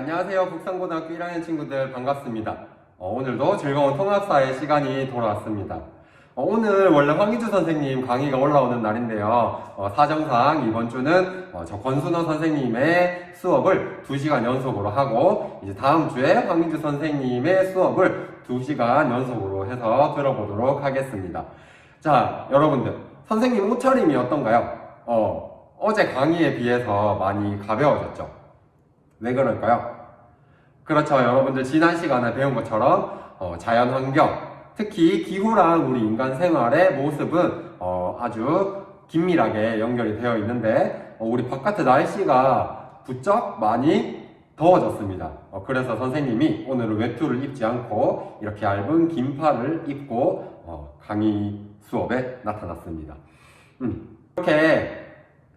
안녕하세요. 국산고등학교 1학년 친구들 반갑습니다. 오늘도 즐거운 통합사회 시간이 돌아왔습니다. 오늘 원래 황희주 선생님 강의가 올라오는 날인데요. 사정상 이번 주는 저 권순호 선생님의 수업을 2시간 연속으로 하고 이제 다음 주에 황희주 선생님의 수업을 2시간 연속으로 해서 들어보도록 하겠습니다. 자, 여러분들 선생님 옷차림이 어떤가요? 어제 강의에 비해서 많이 가벼워졌죠? 왜 그럴까요? 그렇죠. 여러분들 지난 시간에 배운 것처럼 자연환경, 특히 기후랑 우리 인간 생활의 모습은 아주 긴밀하게 연결이 되어 있는데 우리 바깥의 날씨가 부쩍 많이 더워졌습니다. 그래서 선생님이 오늘은 외투를 입지 않고 이렇게 얇은 긴팔을 입고 강의 수업에 나타났습니다. 이렇게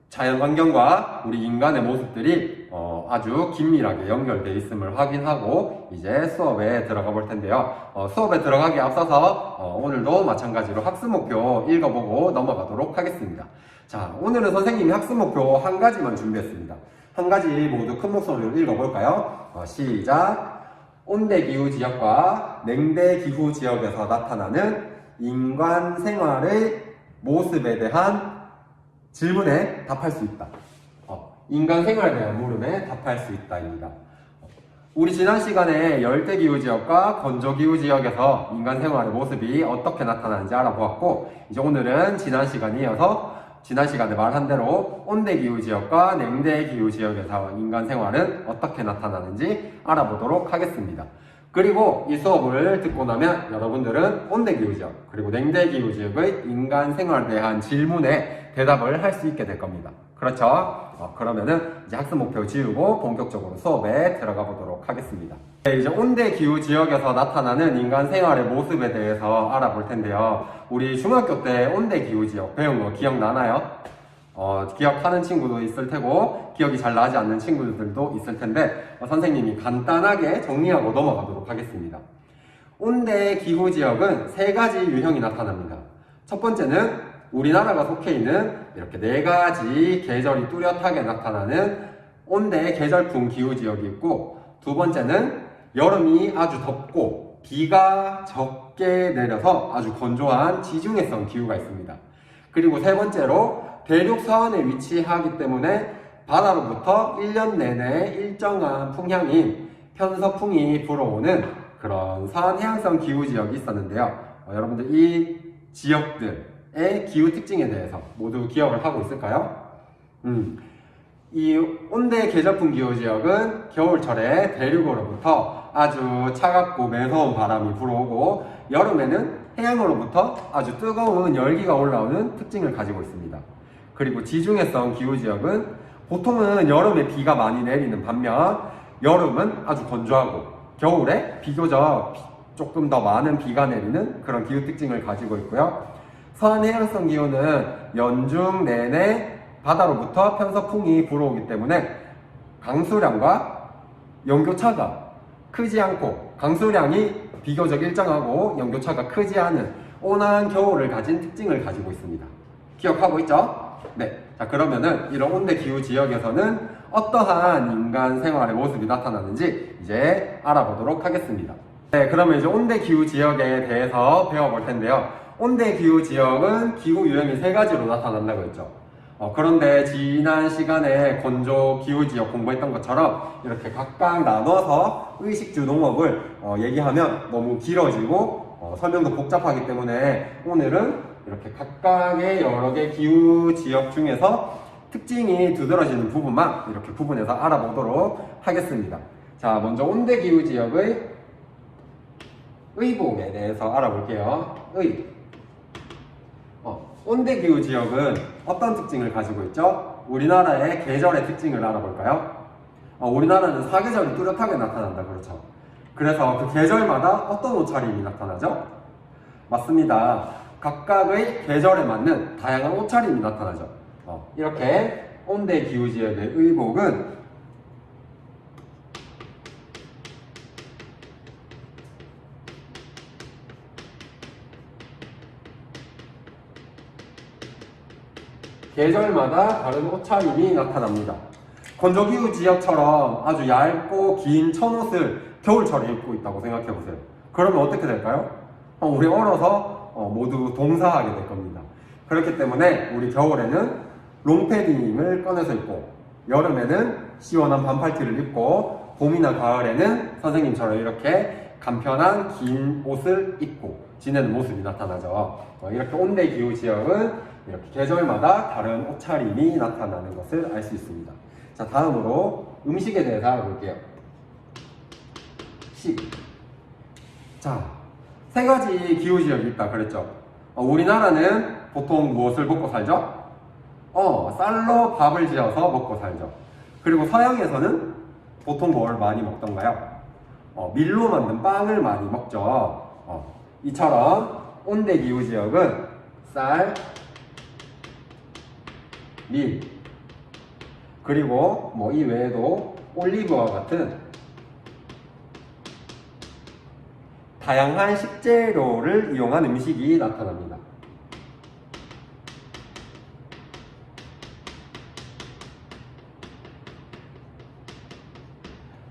자연환경과 우리 인간의 모습들이 아주 긴밀하게 연결되어 있음을 확인하고 이제 수업에 들어가 볼 텐데요. 수업에 들어가기 앞서서 오늘도 마찬가지로 학습목표 읽어보고 넘어가도록 하겠습니다. 자, 오늘은 선생님이 학습목표 한 가지만 준비했습니다. 한 가지 모두 큰 목소리로 읽어볼까요? 시작! 온대기후 지역과 냉대기후 지역에서 나타나는 인간 생활의 모습에 대한 질문에 답할 수 있다. 인간 생활에 대한 물음에 답할 수 있다입니다. 우리 지난 시간에 열대기후 지역과 건조기후 지역에서 인간 생활의 모습이 어떻게 나타나는지 알아보았고 이제 오늘은 지난 시간에 말한 대로 온대기후 지역과 냉대기후 지역에서 인간 생활은 어떻게 나타나는지 알아보도록 하겠습니다. 그리고 이 수업을 듣고 나면 여러분들은 온대기후 지역 그리고 냉대기후 지역의 인간 생활에 대한 질문에 대답을 할 수 있게 될 겁니다. 그렇죠? 그러면은 이제 학습 목표 지우고 본격적으로 수업에 들어가 보도록 하겠습니다. 네, 이제 온대기후 지역에서 나타나는 인간 생활의 모습에 대해서 알아볼 텐데요. 우리 중학교 때 온대기후 지역 배운 거 기억나나요? 기억하는 친구도 있을 테고 기억이 잘 나지 않는 친구들도 있을 텐데 선생님이 간단하게 정리하고 넘어가도록 하겠습니다. 온대기후 지역은 3가지 유형이 나타납니다. 첫 번째는 우리나라가 속해 있는 이렇게 4가지 계절이 뚜렷하게 나타나는 온대 계절풍 기후 지역이 있고, 두 번째는 여름이 아주 덥고 비가 적게 내려서 아주 건조한 지중해성 기후가 있습니다. 그리고 세 번째로 대륙 서안에 위치하기 때문에 바다로부터 1년 내내 일정한 풍향인 편서풍이 불어오는 그런 서안 해양성 기후 지역이 있었는데요. 여러분들 이 지역들의 기후 특징에 대해서 모두 기억을 하고 있을까요? 이 온대 계절풍 기후 지역은 겨울철에 대륙으로부터 아주 차갑고 매서운 바람이 불어오고 여름에는 해양으로부터 아주 뜨거운 열기가 올라오는 특징을 가지고 있습니다. 그리고 지중해성 기후 지역은 보통은 여름에 비가 많이 내리는 반면 여름은 아주 건조하고 겨울에 비교적 조금 더 많은 비가 내리는 그런 기후 특징을 가지고 있고요. 서안 해양성 기후는 연중 내내 바다로부터 편서풍이 불어오기 때문에 강수량과 연교차가 크지 않고 강수량이 비교적 일정하고 연교차가 크지 않은 온화한 겨울을 가진 특징을 가지고 있습니다. 기억하고 있죠? 네. 자, 그러면은 이런 온대 기후 지역에서는 어떠한 인간 생활의 모습이 나타나는지 이제 알아보도록 하겠습니다. 네, 그러면 이제 온대 기후 지역에 대해서 배워볼 텐데요. 온대 기후 지역은 기후 유형이 3가지로 나타난다고 했죠. 그런데 지난 시간에 건조 기후 지역 공부했던 것처럼 이렇게 각각 나눠서 의식주 농업을 얘기하면 너무 길어지고 설명도 복잡하기 때문에 오늘은 이렇게 각각의 여러 개 기후 지역 중에서 특징이 두드러지는 부분만 이렇게 구분해서 알아보도록 하겠습니다. 자, 먼저 온대 기후 지역의 의복에 대해서 알아볼게요. 온대 기후 지역은 어떤 특징을 가지고 있죠? 우리나라의 계절의 특징을 알아볼까요? 우리나라는 사계절이 뚜렷하게 나타난다, 그렇죠? 그래서 그 계절마다 어떤 옷차림이 나타나죠? 맞습니다. 각각의 계절에 맞는 다양한 옷차림이 나타나죠. 이렇게 온대 기후 지역의 의복은 계절마다 다른 옷차림이 나타납니다. 건조기후 지역처럼 아주 얇고 긴 천옷을 겨울철에 입고 있다고 생각해 보세요. 그러면 어떻게 될까요? 우리 얼어서 모두 동사하게 될 겁니다. 그렇기 때문에 우리 겨울에는 롱패딩을 꺼내서 입고, 여름에는 시원한 반팔티를 입고, 봄이나 가을에는 선생님처럼 이렇게 간편한 긴 옷을 입고 지내는 모습이 나타나죠. 이렇게 온대 기후 지역은 이렇게 계절마다 다른 옷차림이 나타나는 것을 알 수 있습니다. 자, 다음으로 음식에 대해서 알아볼게요. 식. 자, 세 가지 기후 지역이 있다 그랬죠. 우리나라는 보통 무엇을 먹고 살죠? 쌀로 밥을 지어서 먹고 살죠. 그리고 서양에서는 보통 뭘 많이 먹던가요? 밀로 만든 빵을 많이 먹죠. 이처럼 온대 기후 지역은 쌀, 밀, 그리고 이 외에도 올리브와 같은 다양한 식재료를 이용한 음식이 나타납니다.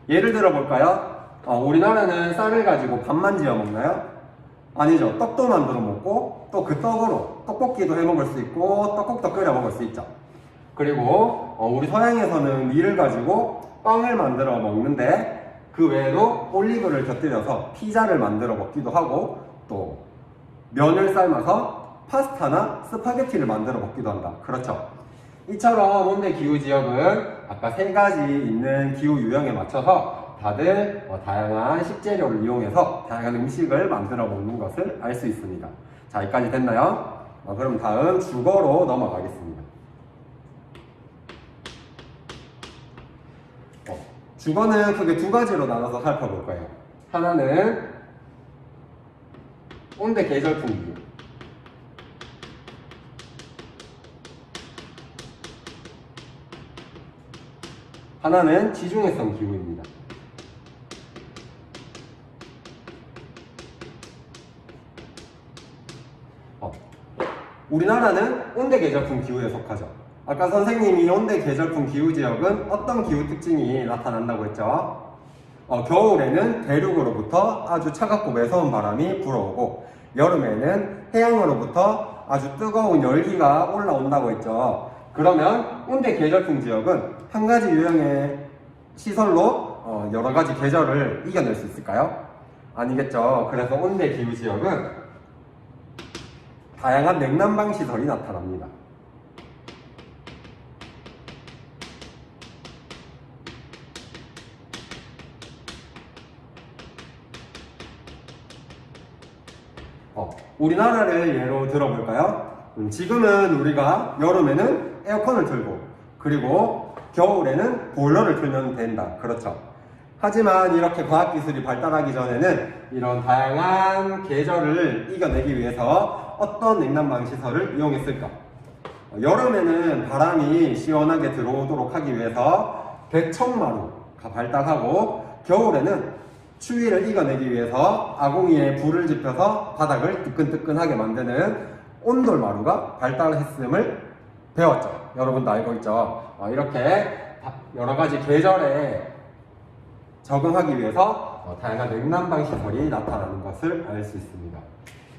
예를 들어 볼까요? 우리나라는 쌀을 가지고 밥만 지어 먹나요? 아니죠. 떡도 만들어 먹고 또 그 떡으로 떡볶이도 해 먹을 수 있고 떡국도 끓여 먹을 수 있죠. 그리고 우리 서양에서는 밀을 가지고 빵을 만들어 먹는데, 그 외에도 올리브를 곁들여서 피자를 만들어 먹기도 하고, 또 면을 삶아서 파스타나 스파게티를 만들어 먹기도 한다. 그렇죠. 이처럼 온대 기후 지역은 아까 세 가지 있는 기후 유형에 맞춰서 다들 다양한 식재료를 이용해서 다양한 음식을 만들어 먹는 것을 알 수 있습니다. 자, 여기까지 됐나요? 그럼 다음 주거로 넘어가겠습니다. 주거는 크게 두 가지로 나눠서 살펴볼 거예요. 하나는 온대 계절풍 기후, 하나는 지중해성 기후입니다. 우리나라는 온대 계절풍 기후에 속하죠. 아까 선생님이 온대 계절풍 기후 지역은 어떤 기후 특징이 나타난다고 했죠? 겨울에는 대륙으로부터 아주 차갑고 매서운 바람이 불어오고, 여름에는 해양으로부터 아주 뜨거운 열기가 올라온다고 했죠. 그러면 온대 계절풍 지역은 한 가지 유형의 시설로 여러 가지 계절을 이겨낼 수 있을까요? 아니겠죠. 그래서 온대 기후 지역은 다양한 냉난방 시설이 나타납니다. 우리나라를 예로 들어볼까요? 지금은 우리가 여름에는 에어컨을 틀고, 그리고 겨울에는 보일러를 틀면 된다. 그렇죠. 하지만 이렇게 과학기술이 발달하기 전에는 이런 다양한 계절을 이겨내기 위해서 어떤 냉난방 시설을 이용했을까? 여름에는 바람이 시원하게 들어오도록 하기 위해서 배청마루가 발달하고, 겨울에는 추위를 이겨내기 위해서 아궁이에 불을 지펴서 바닥을 뜨끈뜨끈하게 만드는 온돌마루가 발달했음을 배웠죠. 여러분도 알고 있죠. 이렇게 여러 가지 계절에 적응하기 위해서 다양한 냉난방 시설이 나타나는 것을 알 수 있습니다.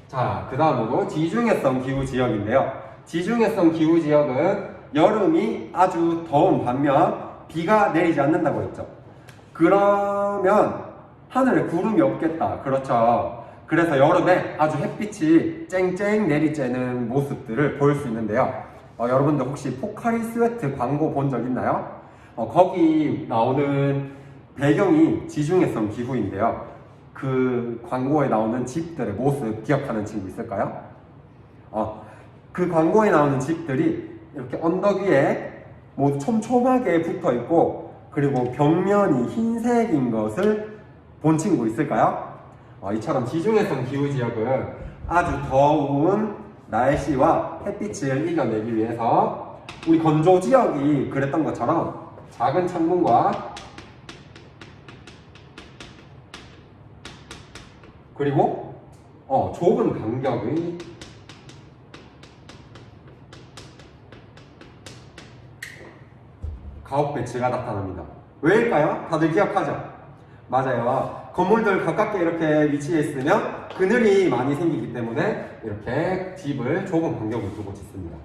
자, 그 다음으로 지중해성 기후 지역인데요. 지중해성 기후 지역은 여름이 아주 더운 반면 비가 내리지 않는다고 했죠. 그러면 하늘에 구름이 없겠다. 그렇죠. 그래서 여름에 아주 햇빛이 쨍쨍 내리쬐는 모습들을 볼 수 있는데요. 여러분들 혹시 포카리 스웨트 광고 본 적 있나요? 거기 나오는 배경이 지중해성 기후인데요. 그 광고에 나오는 집들의 모습 기억하는 친구 있을까요? 그 광고에 나오는 집들이 이렇게 언덕 위에 모두 촘촘하게 붙어 있고, 그리고 벽면이 흰색인 것을 본 친구 있을까요? 이처럼 지중해성 기후 지역은 아주 더운 날씨와 햇빛을 이겨내기 위해서 우리 건조 지역이 그랬던 것처럼 작은 창문과 그리고 좁은 간격의 가옥 배치가 나타납니다. 왜일까요? 다들 기억하죠? 맞아요. 건물들 가깝게 이렇게 위치해 있으면 그늘이 많이 생기기 때문에 이렇게 집을 좁은 간격을 두고 짓습니다.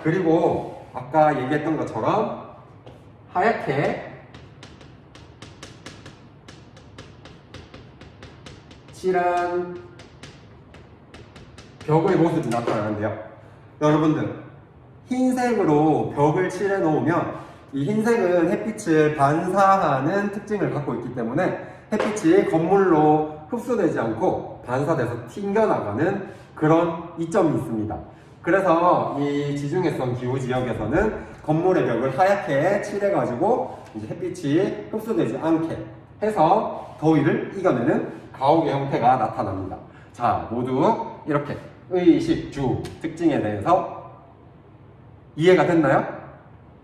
그리고 아까 얘기했던 것처럼 하얗게 칠한 벽의 모습이 나타나는데요. 여러분들, 흰색으로 벽을 칠해 놓으면 이 흰색은 햇빛을 반사하는 특징을 갖고 있기 때문에 햇빛이 건물로 흡수되지 않고 반사돼서 튕겨나가는 그런 이점이 있습니다. 그래서 이 지중해성 기후 지역에서는 건물의 벽을 하얗게 칠해가지고 이제 햇빛이 흡수되지 않게 해서 더위를 이겨내는 가옥의 형태가 나타납니다. 자, 모두 이렇게 의식주 특징에 대해서 이해가 됐나요?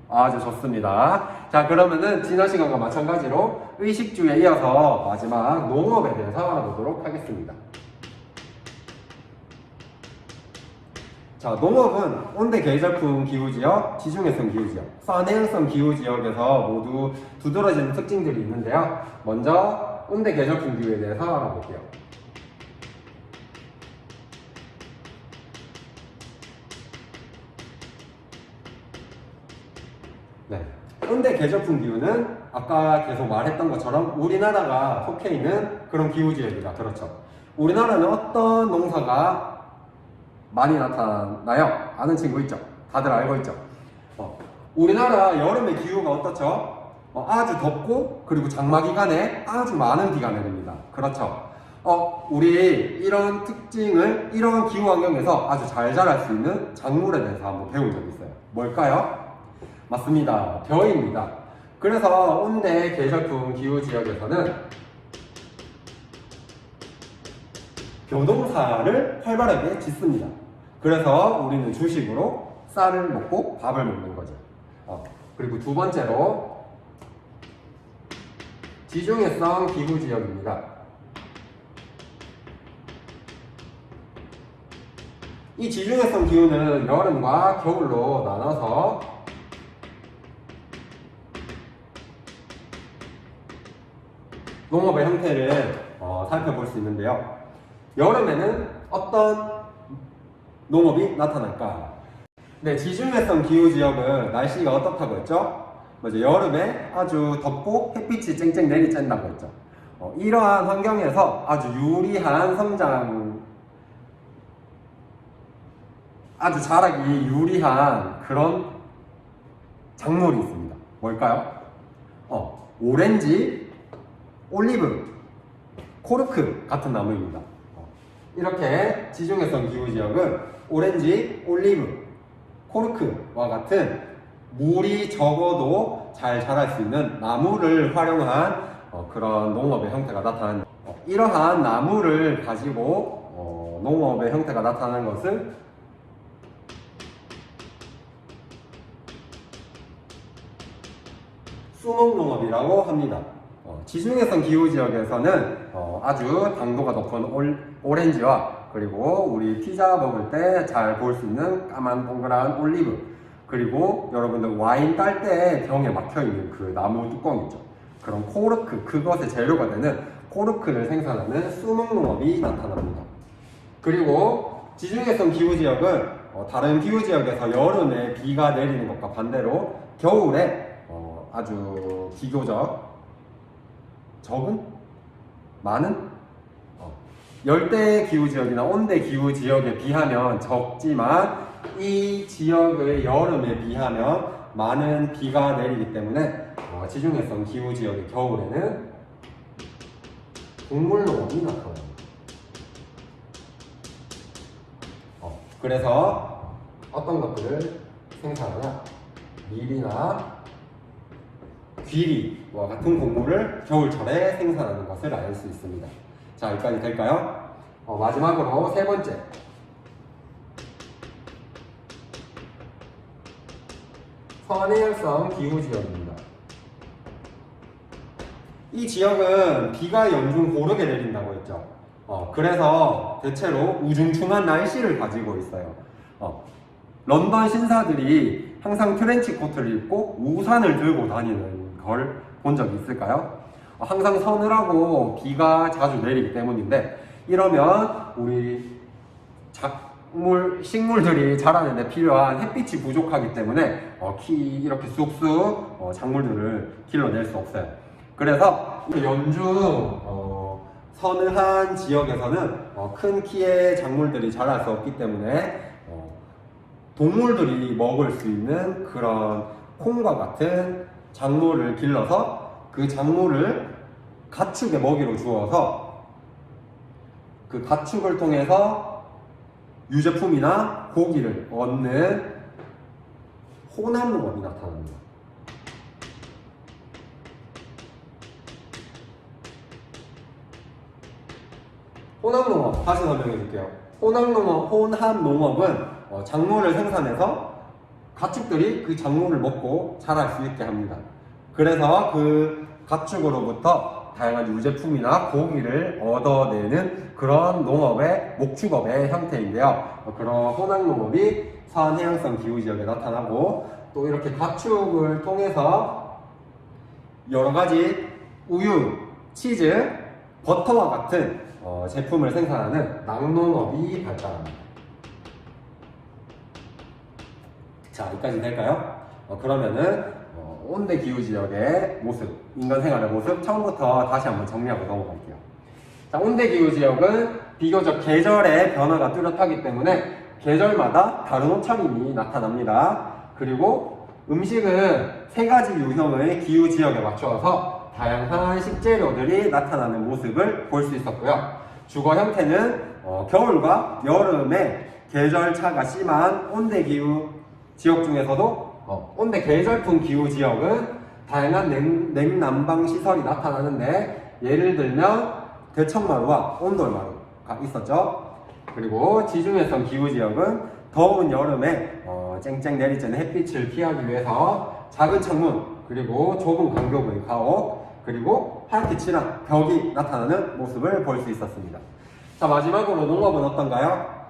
아주 좋습니다. 자, 그러면은 지난 시간과 마찬가지로 의식주에 이어서 마지막 농업에 대해서 알아보도록 하겠습니다. 자, 농업은 온대 계절풍 기후지역, 지중해성 기후지역, 산해형성 기후지역에서 모두 두드러지는 특징들이 있는데요. 먼저 온대 계절풍 기후에 대해서 알아볼게요. 네. 온대 계절풍 기후는 아까 계속 말했던 것처럼 우리나라가 속해 있는 그런 기후지역이다. 그렇죠. 우리나라는 어떤 농사가 많이 나타나요? 아는 친구 있죠? 다들 알고 있죠? 우리나라 여름의 기후가 어떻죠? 아주 덥고 그리고 장마 기간에 아주 많은 비가 내립니다. 그렇죠? 우리 이런 특징을 이런 기후 환경에서 아주 잘 자랄 수 있는 작물에 대해서 한번 배운 적이 있어요. 뭘까요? 맞습니다. 벼입니다. 그래서 온대 계절풍 기후 지역에서는 벼농사를 활발하게 짓습니다. 그래서 우리는 주식으로 쌀을 먹고 밥을 먹는 거죠. 그리고 두 번째로 지중해성 기후 지역입니다. 이 지중해성 기후는 여름과 겨울로 나눠서 농업의 형태를 살펴볼 수 있는데요. 여름에는 어떤 농업이 나타날까? 네, 지중해성 기후지역은 날씨가 어떻다고 했죠? 먼저 여름에 아주 덥고 햇빛이 쨍쨍 내리쬐다고 했죠. 이러한 환경에서 아주 유리한 성장, 아주 자라기 유리한 그런 작물이 있습니다. 뭘까요? 오렌지, 올리브, 코르크 같은 나무입니다. 이렇게 지중해성 기후지역은 오렌지, 올리브, 코르크와 같은 물이 적어도 잘 자랄 수 있는 나무를 활용한 그런 농업의 형태가 나타나는 이러한 나무를 가지고 농업의 형태가 나타나는 것을 수목농업이라고 합니다. 지중해성 기후지역에서는 아주 당도가 높은 오렌지와 그리고 우리 피자 먹을 때 잘 볼 수 있는 까만 동그란 올리브, 그리고 여러분들 와인 딸 때 병에 막혀있는 그 나무 뚜껑 있죠. 그런 코르크, 그것의 재료가 되는 코르크를 생산하는 수목농업이 나타납니다. 그리고 지중해성 기후지역은 다른 기후지역에서 여름에 비가 내리는 것과 반대로 겨울에 아주 비교적 적은? 많은? 열대 기후지역이나 온대 기후지역에 비하면 적지만 이 지역의 여름에 비하면 많은 비가 내리기 때문에 지중해성 기후지역의 겨울에는 곡물농업이 나타납니다. 그래서 어떤 것들을 생산하냐? 밀이나 귀리와 같은 곡물을 겨울철에 생산하는 것을 알 수 있습니다. 자, 여기까지 될까요? 마지막으로 세 번째. 선해열성 기후지역입니다. 이 지역은 비가 연중 고르게 내린다고 했죠. 그래서 대체로 우중충한 날씨를 가지고 있어요. 런던 신사들이 항상 트렌치 코트를 입고 우산을 들고 다니는 걸 본 적이 있을까요? 항상 서늘하고 비가 자주 내리기 때문인데, 이러면 우리 식물들이 자라는데 필요한 햇빛이 부족하기 때문에 이렇게 쑥쑥 작물들을 길러낼 수 없어요. 그래서 연중 서늘한 지역에서는 큰 키의 작물들이 자랄 수 없기 때문에 동물들이 먹을 수 있는 그런 콩과 같은 작물을 길러서 그 작물을 가축의 먹이로 주어서 그 가축을 통해서 유제품이나 고기를 얻는 호남농업이 나타납니다. 호남농업 다시 설명해 줄게요. 혼합농업은 작물을 생산해서 가축들이 그 작물을 먹고 자랄 수 있게 합니다. 그래서 그 가축으로부터 다양한 유제품이나 고기를 얻어내는 그런 농업의 목축업의 형태인데요. 그런 혼합농업이 서한 해양성 기후 지역에 나타나고, 또 이렇게 가축을 통해서 여러 가지 우유, 치즈, 버터와 같은 제품을 생산하는 낙농업이 발달합니다. 자, 여기까지 될까요? 그러면은 온대 기후 지역의 모습, 인간 생활의 모습 처음부터 다시 한번 정리하고 넘어갈게요. 자, 온대 기후 지역은 비교적 계절의 변화가 뚜렷하기 때문에 계절마다 다른 옷차림이 나타납니다. 그리고 음식은 3가지 유형의 기후 지역에 맞추어서 다양한 식재료들이 나타나는 모습을 볼 수 있었고요. 주거 형태는 겨울과 여름에 계절차가 심한 온대 기후 지역 중에서도 온대 계절풍 기후 지역은 다양한 냉난방 시설이 나타나는데, 예를 들면 대청마루와 온돌마루가 있었죠. 그리고 지중해성 기후 지역은 더운 여름에 쨍쨍 내리쬐는 햇빛을 피하기 위해서 작은 창문, 그리고 좁은 간격의 가옥, 그리고 하얗게 칠한 벽이 나타나는 모습을 볼 수 있었습니다. 자, 마지막으로 농업은 어떤가요?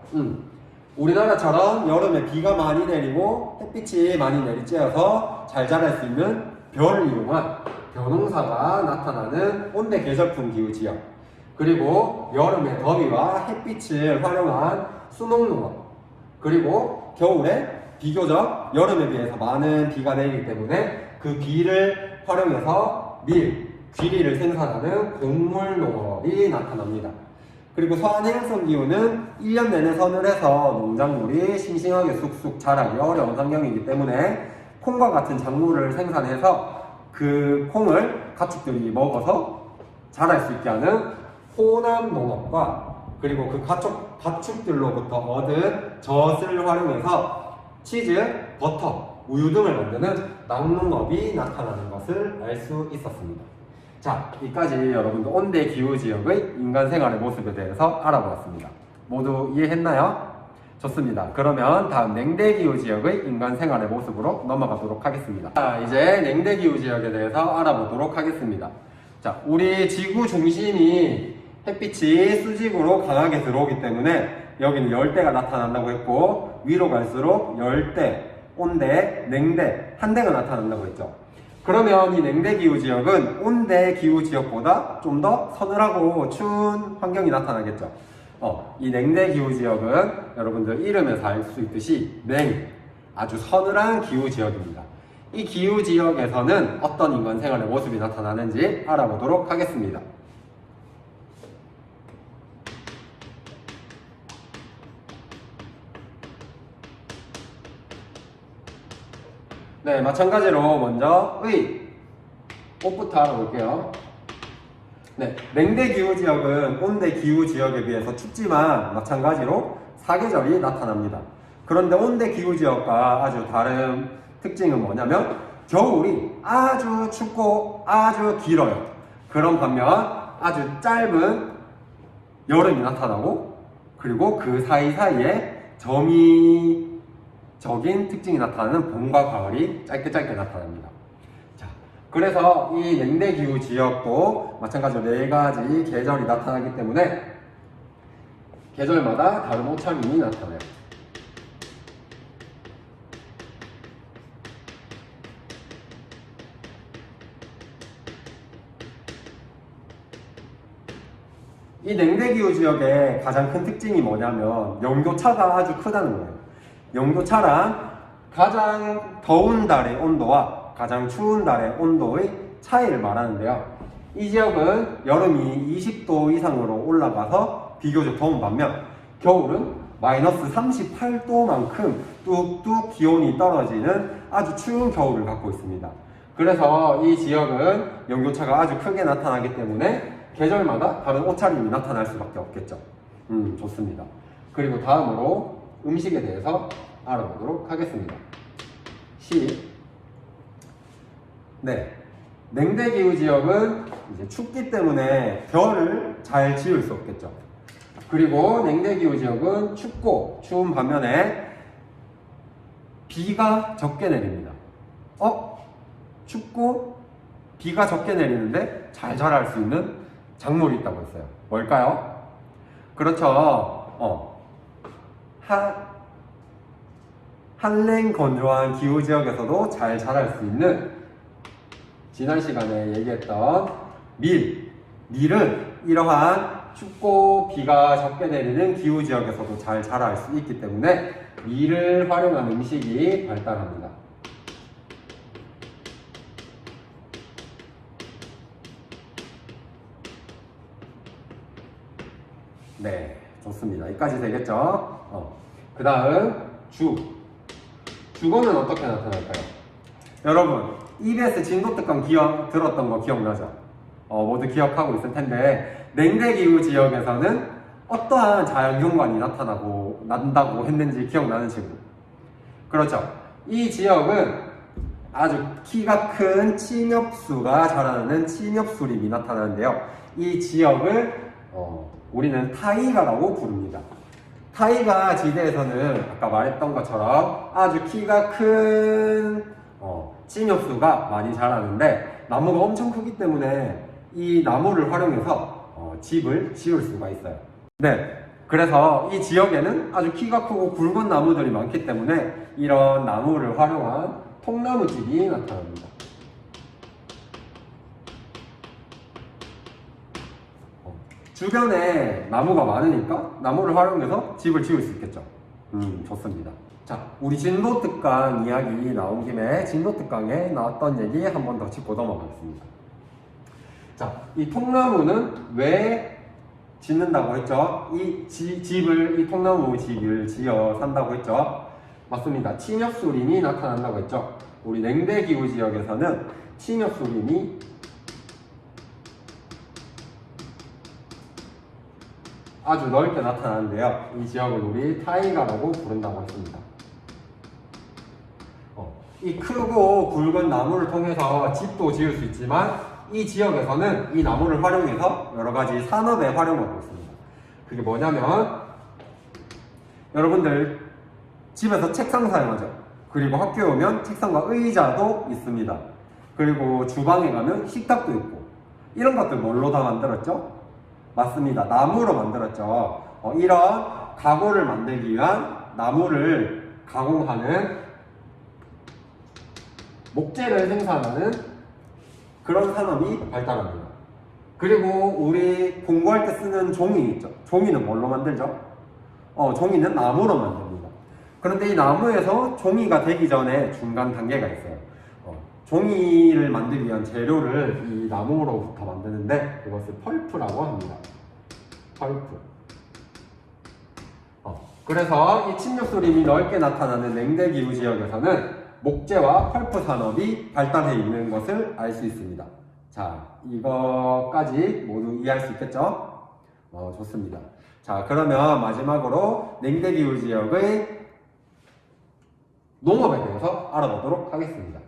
우리나라처럼 여름에 비가 많이 내리고 햇빛이 많이 내리쬐어서 잘 자랄 수 있는 벼를 이용한 벼농사가 나타나는 온대 계절풍 기후 지역, 그리고 여름의 더위와 햇빛을 활용한 수목농업, 그리고 겨울에 비교적 여름에 비해서 많은 비가 내리기 때문에 그 비를 활용해서 밀, 귀리를 생산하는 곡물농업이 나타납니다. 그리고 서한 해양성 기후는 1년 내내 서늘해서 농작물이 싱싱하게 쑥쑥 자라기 어려운 환경이기 때문에 콩과 같은 작물을 생산해서 그 콩을 가축들이 먹어서 자랄 수 있게 하는 혼합농업과, 그리고 그 가축들로부터 얻은 젖을 활용해서 치즈, 버터, 우유 등을 만드는 낙농업이 나타나는 것을 알 수 있었습니다. 자, 여기까지 여러분들 온대 기후 지역의 인간 생활의 모습에 대해서 알아보았습니다. 모두 이해했나요? 좋습니다. 그러면 다음 냉대 기후 지역의 인간 생활의 모습으로 넘어가도록 하겠습니다. 자, 이제 냉대 기후 지역에 대해서 알아보도록 하겠습니다. 자, 우리 지구 중심이 햇빛이 수직으로 강하게 들어오기 때문에 여기는 열대가 나타난다고 했고, 위로 갈수록 열대, 온대, 냉대, 한대가 나타난다고 했죠. 그러면 이 냉대 기후 지역은 온대 기후 지역보다 좀 더 서늘하고 추운 환경이 나타나겠죠. 이 냉대 기후 지역은 여러분들 이름에서 알 수 있듯이 아주 서늘한 기후 지역입니다. 이 기후 지역에서는 어떤 인간 생활의 모습이 나타나는지 알아보도록 하겠습니다. 네, 마찬가지로 먼저 옷부터 알아볼게요. 네, 냉대 기후 지역은 온대 기후 지역에 비해서 춥지만 마찬가지로 사계절이 나타납니다. 그런데 온대 기후 지역과 아주 다른 특징은 뭐냐면 겨울이 아주 춥고 아주 길어요. 그런 반면 아주 짧은 여름이 나타나고, 그리고 그 사이사이에 적인 특징이 나타나는 봄과 가을이 짧게 나타납니다. 자, 그래서 이 냉대 기후 지역도 마찬가지로 4가지 계절이 나타나기 때문에 계절마다 다른 옷차림이 나타나요. 이 냉대기후 지역의 가장 큰 특징이 뭐냐면 영도차가 아주 크다는 거예요. 영도차란 가장 더운 달의 온도와 가장 추운 달의 온도의 차이를 말하는데요. 이 지역은 여름이 20도 이상으로 올라가서 비교적 더운 반면 겨울은 마이너스 38도만큼 뚝뚝 기온이 떨어지는 아주 추운 겨울을 갖고 있습니다. 그래서 이 지역은 영도차가 아주 크게 나타나기 때문에 계절마다 다른 옷차림이 나타날 수밖에 없겠죠. 좋습니다. 그리고 다음으로 음식에 대해서 알아보도록 하겠습니다. 네. 냉대기후 지역은 이제 춥기 때문에 별을 잘 지을 수 없겠죠. 그리고 냉대기후 지역은 춥고 추운 반면에 비가 적게 내립니다. 춥고 비가 적게 내리는데 잘 자랄 수 있는 작물이 있다고 했어요. 뭘까요? 그렇죠. 한랭 건조한 기후 지역에서도 잘 자랄 수 있는 지난 시간에 얘기했던 밀은 이러한 춥고 비가 적게 내리는 기후 지역에서도 잘 자랄 수 있기 때문에 밀을 활용한 음식이 발달합니다. 네, 좋습니다. 여기까지 되겠죠? 그 다음 죽어는 어떻게 나타날까요? 여러분, EBS 진도특강 들었던 거 기억나죠? 모두 기억하고 있을 텐데 냉대기후 지역에서는 어떠한 자연경관이 난다고 했는지 기억나는 친구? 그렇죠. 이 지역은 아주 키가 큰 침엽수가 자라나는 침엽수림이 나타나는데요. 이 지역을 우리는 타이가라고 부릅니다. 타이가 지대에서는 아까 말했던 것처럼 아주 키가 큰 침엽수가 많이 자라는데 나무가 엄청 크기 때문에 이 나무를 활용해서 집을 지을 수가 있어요. 네, 그래서 이 지역에는 아주 키가 크고 굵은 나무들이 많기 때문에 이런 나무를 활용한 통나무집이 나타납니다. 주변에 나무가 많으니까 나무를 활용해서 집을 지을 수 있겠죠. 좋습니다. 자, 우리 진도특강 이야기 나온 김에 진도특강에 나왔던 얘기 한 번 더 짚고 넘어가겠습니다. 자, 이 통나무는 왜 짓는다고 했죠? 이 통나무 집을 지어 산다고 했죠? 맞습니다. 침엽수림이 나타난다고 했죠? 우리 냉대기후 지역에서는 침엽수림이 아주 넓게 나타나는데요. 이 지역을 우리 타이가라고 부른다고 했습니다. 이 크고 굵은 나무를 통해서 집도 지을 수 있지만 이 지역에서는 이 나무를 활용해서 여러 가지 산업에 활용하고 있습니다. 그게 뭐냐면 여러분들 집에서 책상 사용하죠. 그리고 학교에 오면 책상과 의자도 있습니다. 그리고 주방에 가면 식탁도 있고 이런 것들 뭘로 다 만들었죠? 맞습니다. 나무로 만들었죠. 이런 가구를 만들기 위한 나무를 가공하는 목재를 생산하는 그런 산업이 발달합니다. 그리고 우리 공부할 때 쓰는 종이 있죠. 종이는 뭘로 만들죠? 종이는 나무로 만듭니다. 그런데 이 나무에서 종이가 되기 전에 중간 단계가 있어요. 종이를 만들기 위한 재료를 이 나무로부터 만드는데 그것을 펄프라고 합니다. 펄프. 그래서 이 침엽수림이 넓게 나타나는 냉대기후 지역에서는 목재와 펄프 산업이 발달해 있는 것을 알 수 있습니다. 자, 이거까지 모두 이해할 수 있겠죠? 좋습니다. 자, 그러면 마지막으로 냉대기후 지역의 농업에 대해서 알아보도록 하겠습니다.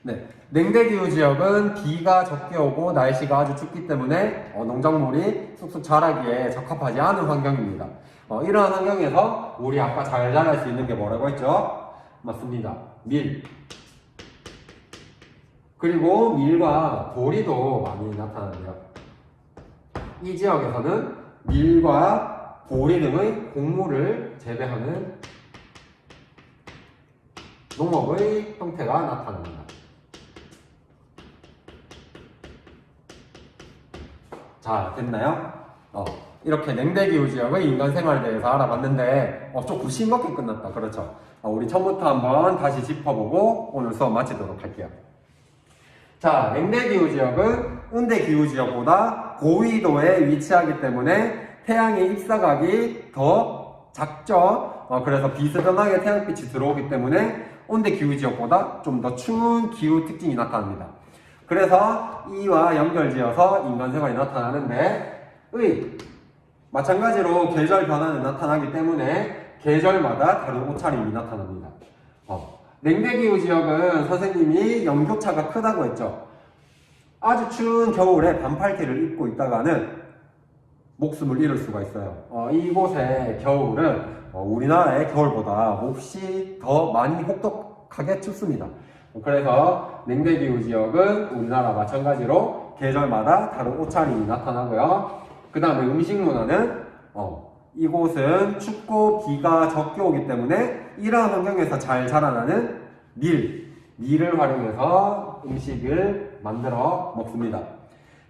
네, 냉대기후 지역은 비가 적게 오고 날씨가 아주 춥기 때문에 농작물이 쑥쑥 자라기에 적합하지 않은 환경입니다. 이러한 환경에서 우리 아까 잘 자랄 수 있는 게 뭐라고 했죠? 맞습니다. 밀. 그리고 밀과 보리도 많이 나타나는데요. 이 지역에서는 밀과 보리 등의 곡물을 재배하는 농업의 형태가 나타납니다. 자, 됐나요? 이렇게 냉대기후 지역의 인간 생활에 대해서 알아봤는데, 좀 싱겁게 끝났다. 그렇죠? 우리 처음부터 한번 다시 짚어보고 오늘 수업 마치도록 할게요. 자, 냉대기후 지역은 온대기후 지역보다 고위도에 위치하기 때문에 태양의 입사각이 더 작죠. 그래서 비스듬하게 태양빛이 들어오기 때문에 온대기후 지역보다 좀 더 추운 기후 특징이 나타납니다. 그래서 이와 연결지어서 인간 생활이 나타나는데, 마찬가지로 계절 변화는 나타나기 때문에 계절마다 다른 옷차림이 나타납니다. 냉대기후 지역은 선생님이 연교차가 크다고 했죠. 아주 추운 겨울에 반팔티를 입고 있다가는 목숨을 잃을 수가 있어요. 이곳의 겨울은 우리나라의 겨울보다 몹시 더 많이 혹독하게 춥습니다. 그래서 냉대기후 지역은 우리나라 마찬가지로 계절마다 다른 옷차림이 나타나고요. 그 다음에 음식 문화는 이곳은 춥고 비가 적게 오기 때문에 이러한 환경에서 잘 자라나는 밀을 활용해서 음식을 만들어 먹습니다.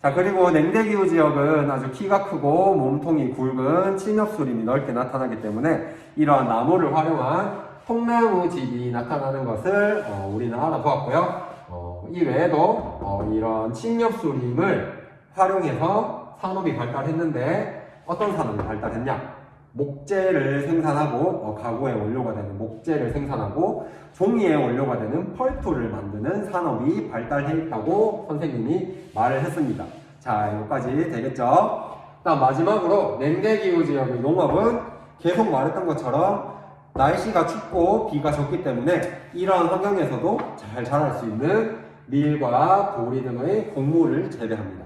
자, 그리고 냉대기후 지역은 아주 키가 크고 몸통이 굵은 침엽수림이 넓게 나타나기 때문에 이러한 나무를 활용한 통나무 집이 나타나는 것을 우리는 알아보았고요. 이 외에도 이런 침엽수림을 활용해서 산업이 발달했는데 어떤 산업이 발달했냐? 목재를 생산하고 가구의 원료가 되는 목재를 생산하고 종이의 원료가 되는 펄토를 만드는 산업이 발달해 있다고 선생님이 말을 했습니다. 자, 여기까지 되겠죠? 다음 마지막으로 냉대기후 지역의 농업은 계속 말했던 것처럼 날씨가 춥고 비가 적기 때문에 이러한 환경에서도 잘 자랄 수 있는 밀과 보리 등의 곡물을 재배합니다.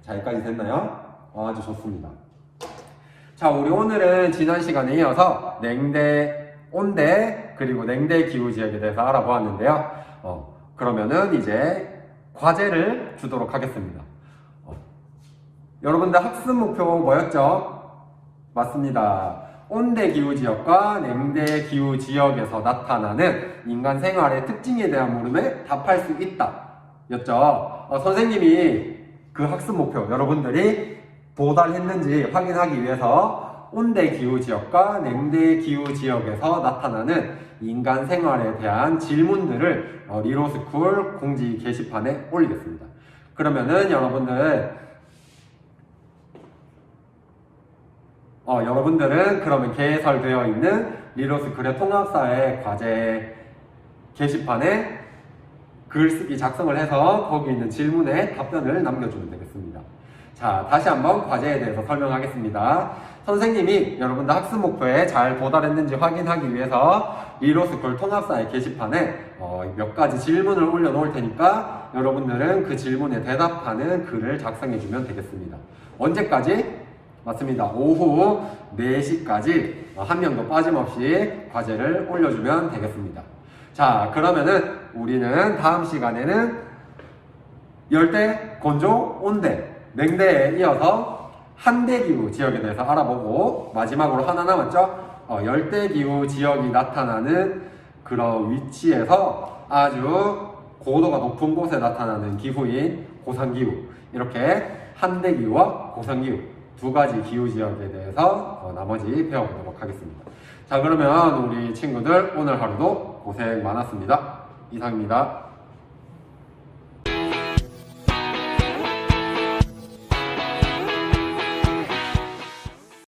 자, 여기까지 됐나요? 아주 좋습니다. 자, 우리 오늘은 지난 시간에 이어서 냉대, 온대, 그리고 냉대기후 지역에 대해서 알아보았는데요. 그러면은 이제 과제를 주도록 하겠습니다. 여러분들 학습 목표 뭐였죠? 맞습니다. 온대기후 지역과 냉대기후 지역에서 나타나는 인간 생활의 특징에 대한 물음에 답할 수 있다 였죠. 선생님이 그 학습 목표 여러분들이 도달했는지 확인하기 위해서 온대기후 지역과 냉대기후 지역에서 나타나는 인간 생활에 대한 질문들을 리로스쿨 공지 게시판에 올리겠습니다. 그러면은 여러분들은 그러면 개설되어 있는 리로스쿨의 통합사의 과제 게시판에 글쓰기 작성을 해서 거기 있는 질문에 답변을 남겨주면 되겠습니다. 자, 다시 한번 과제에 대해서 설명하겠습니다. 선생님이 여러분들 학습 목표에 잘 도달했는지 확인하기 위해서 리로스쿨 통합사의 게시판에 몇 가지 질문을 올려놓을 테니까 여러분들은 그 질문에 대답하는 글을 작성해주면 되겠습니다. 언제까지? 맞습니다. 오후 4시까지 한 명도 빠짐없이 과제를 올려주면 되겠습니다. 자, 그러면은 우리는 다음 시간에는 열대, 건조, 온대, 냉대에 이어서 한대기후 지역에 대해서 알아보고 마지막으로 하나 남았죠? 열대기후 지역이 나타나는 그런 위치에서 아주 고도가 높은 곳에 나타나는 기후인 고산기후, 이렇게 한대기후와 고산기후 두 가지 기후 지역에 대해서 나머지 배워보도록 하겠습니다. 자, 그러면 우리 친구들 오늘 하루도 고생 많았습니다. 이상입니다.